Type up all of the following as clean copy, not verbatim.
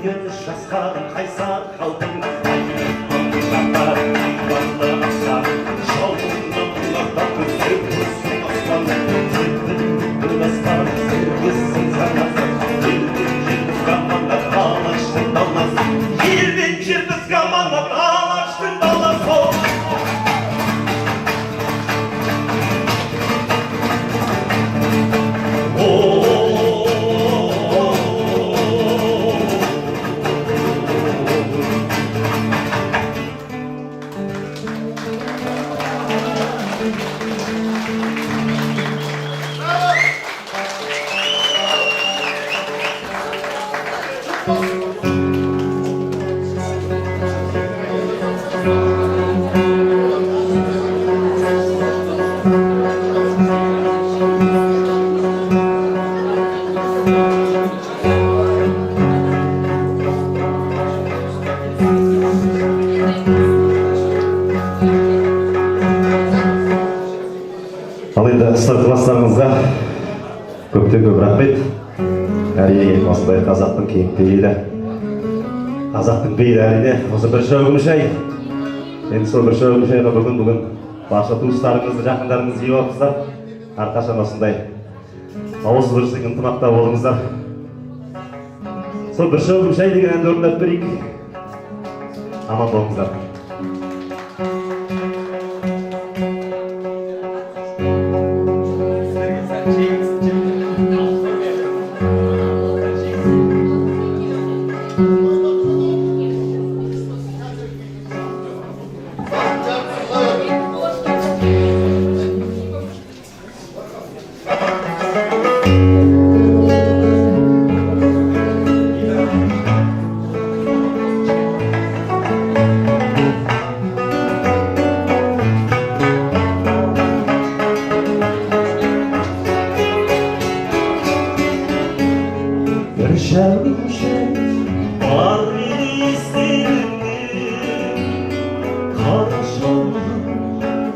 göz жасқар қайсар қалдың жапар айбарлы ақсар шалғыннан нұрдан көзсің аспан тепін аспан сергісің санасы елден жетіп қаманат алаштың даласы елден жетіп қаманат алаштың даласы Класстарыңызға көптен көп рахмет. Әрине осындай қазақтың кеңкі елі, қазақтың бейді әрине осы бір шөғім шай. Енді сол бір шөғім шайға бүгін барша туыстарыңызды, жақындарыңызды жиып алыпсыздар. Әрқашан осындай ауыз біршілік ынтымақта болыңыздар. Сол бір шөғім шай деген әнді орындап берейік. Аман болыңыздар. Var beni istedim, karşımda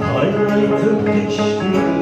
kaynaydım geçtim.